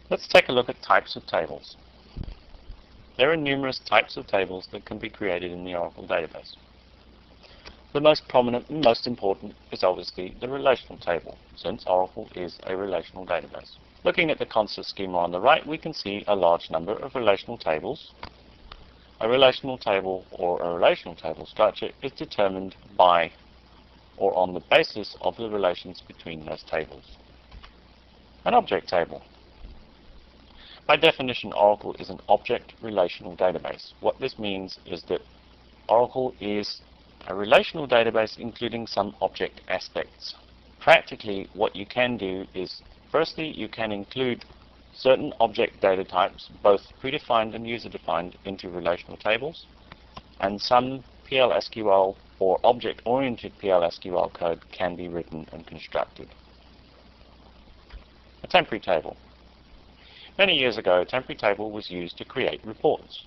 Let's take a look at types of tables. There are numerous types of tables that can be created in the Oracle database. The most prominent and most important is obviously the relational table, since Oracle is a relational database. Looking at the concept schema on the right, we can see a large number of relational tables. A relational table or a relational table structure is determined by or on the basis of the relations between those tables. An object table. By definition, Oracle is an object relational database. What this means is that Oracle is a relational database including some object aspects. Practically, what you can do is, firstly, you can include certain object data types, both predefined and user-defined, into relational tables, and some PL/SQL or object-oriented PL/SQL code can be written and constructed. A temporary table. Many years ago, a temporary table was used to create reports.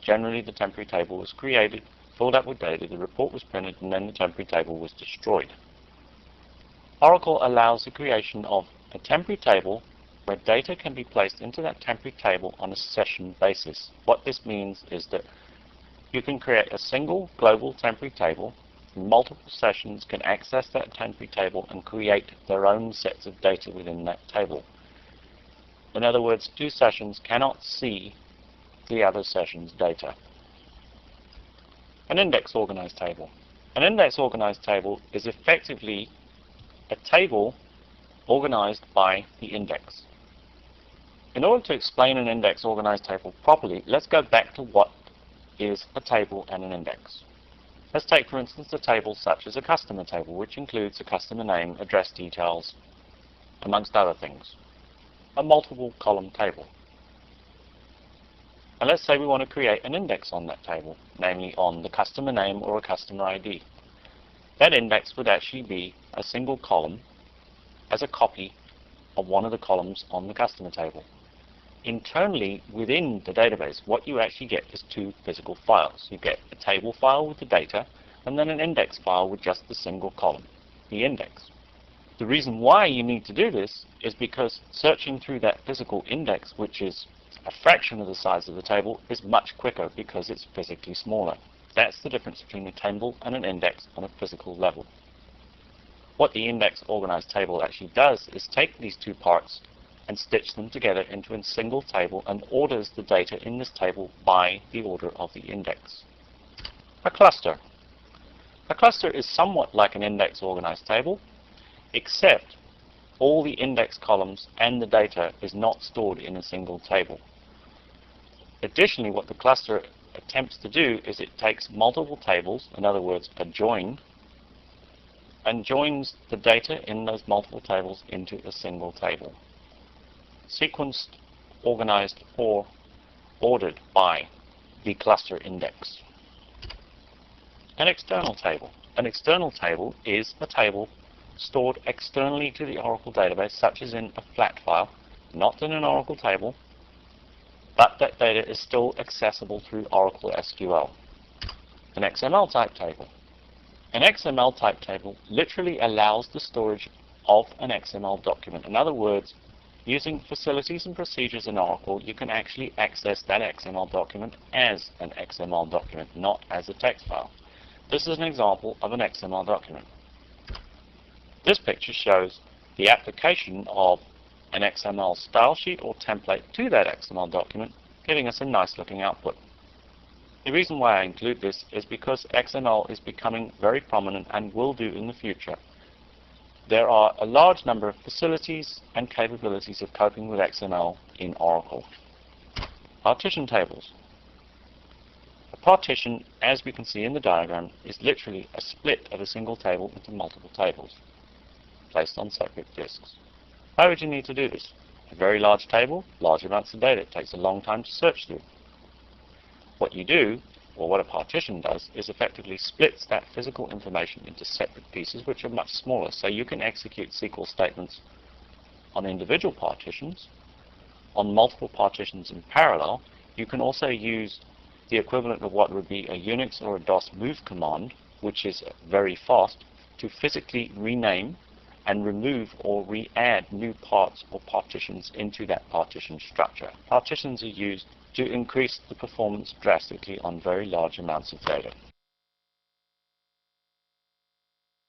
Generally, the temporary table was created, filled up with data, the report was printed, and then the temporary table was destroyed. Oracle allows the creation of a temporary table where data can be placed into that temporary table on a session basis. What this means is that you can create a single global temporary table. Multiple sessions can access that temporary table and create their own sets of data within that table. In other words, two sessions cannot see the other session's data. An index organized table. An index organized table is effectively a table organized by the index. In order to explain an index organized table properly, let's go back to what is a table and an index. Let's take, for instance, a table such as a customer table, which includes a customer name, address details, amongst other things. A multiple column table. And let's say we want to create an index on that table, namely on the customer name or a customer ID. That index would actually be a single column as a copy of one of the columns on the customer table. Internally, within the database, what you actually get is two physical files. You get a table file with the data, and then an index file with just the single column, the index. The reason why you need to do this is because searching through that physical index, which is a fraction of the size of the table, is much quicker because it's physically smaller. That's the difference between a table and an index on a physical level. What the index organized table actually does is take these two parts and stitch them together into a single table and orders the data in this table by the order of the index. A cluster. A cluster is somewhat like an index organized table, except all the index columns and the data is not stored in a single table. Additionally, what the cluster attempts to do is it takes multiple tables, in other words, a join, and joins the data in those multiple tables into a single table, sequenced, organized, or ordered by the cluster index. An external table. An external table is a table stored externally to the Oracle database, such as in a flat file, not in an Oracle table, but that data is still accessible through Oracle SQL. An XML type table. An XML type table literally allows the storage of an XML document. In other words, using facilities and procedures in Oracle, you can actually access that XML document as an XML document, not as a text file. This is an example of an XML document. This picture shows the application of an XML style sheet or template to that XML document, giving us a nice looking output. The reason why I include this is because XML is becoming very prominent and will do in the future. There are a large number of facilities and capabilities of coping with XML in Oracle. Partition tables. A partition, as we can see in the diagram, is literally a split of a single table into multiple tables, placed on separate disks. Why would you need to do this? A very large table, large amounts of data. It takes a long time to search through. What you do, or what a partition does, is effectively splits that physical information into separate pieces which are much smaller. So you can execute SQL statements on individual partitions, on multiple partitions in parallel. You can also use the equivalent of what would be a Unix or a DOS move command, which is very fast, to physically rename and remove or re-add new parts or partitions into that partition structure. Partitions are used to increase the performance drastically on very large amounts of data.